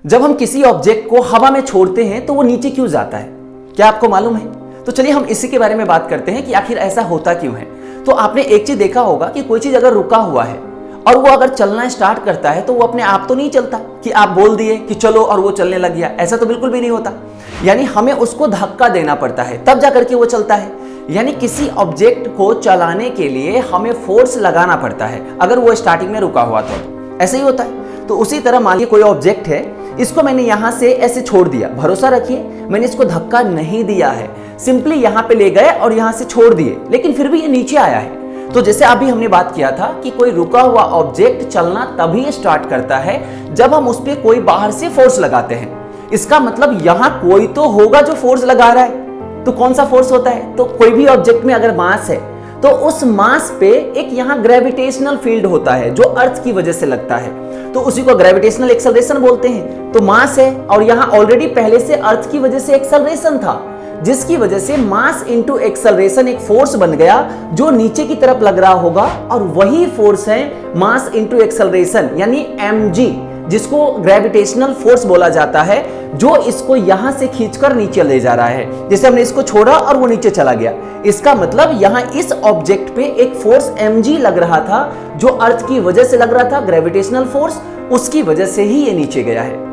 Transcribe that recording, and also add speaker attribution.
Speaker 1: जब हम किसी ऑब्जेक्ट को हवा में छोड़ते हैं तो वो नीचे क्यों जाता है, क्या आपको मालूम है? तो चलिए हम इसी के बारे में बात करते हैं कि आखिर ऐसा होता क्यों है। तो आपने एक चीज देखा होगा कि कोई चीज अगर रुका हुआ है और वो अगर चलना स्टार्ट करता है तो वो अपने आप तो नहीं चलता कि आप बोल दिए कि चलो और वो चलने लग गया, ऐसा तो बिल्कुल भी नहीं होता। यानी हमें उसको धक्का देना पड़ता है तब जाकर के वो चलता है। यानी किसी ऑब्जेक्ट को चलाने के लिए हमें फोर्स लगाना पड़ता है अगर वो स्टार्टिंग में रुका हुआ तो ऐसे ही होता है। तो उसी तरह मान लीजिए कोई ऑब्जेक्ट है, इसको मैंने यहां से ऐसे छोड़ दिया, भरोसा रखिए मैंने इसको धक्का नहीं दिया है, सिंपली यहां पे ले गए और यहां से छोड़ दिए, लेकिन फिर भी ये नीचे आया है। तो जैसे अभी हमने बात किया था कि कोई रुका हुआ ऑब्जेक्ट चलना तभी स्टार्ट करता है जब हम उस पर कोई बाहर से फोर्स लगाते हैं। इसका मतलब यहां कोई तो होगा जो फोर्स लगा रहा है। तो कौन सा फोर्स होता है? तो कोई भी ऑब्जेक्ट में अगर मास है तो उस मास पे एक यहां ग्रेविटेशनल फील्ड होता है जो अर्थ की वजह से लगता है, तो उसी को ग्रेविटेशनल एक्सेलरेशन बोलते हैं। तो मास है और यहां ऑलरेडी पहले से अर्थ की वजह से एक्सेलरेशन था, जिसकी वजह से मास इनटू एक्सेलरेशन एक फोर्स बन गया जो नीचे की तरफ लग रहा होगा, और वही फोर्स है मास इनटू एक्सेलरेशन यानी mg, जिसको ग्रेविटेशनल फोर्स बोला जाता है, जो इसको यहां से खींचकर नीचे ले जा रहा है। जैसे हमने इसको छोड़ा और वो नीचे चला गया, इसका मतलब यहां इस ऑब्जेक्ट पे एक फोर्स mg लग रहा था जो अर्थ की वजह से लग रहा था, ग्रेविटेशनल फोर्स, उसकी वजह से ही ये नीचे गया है।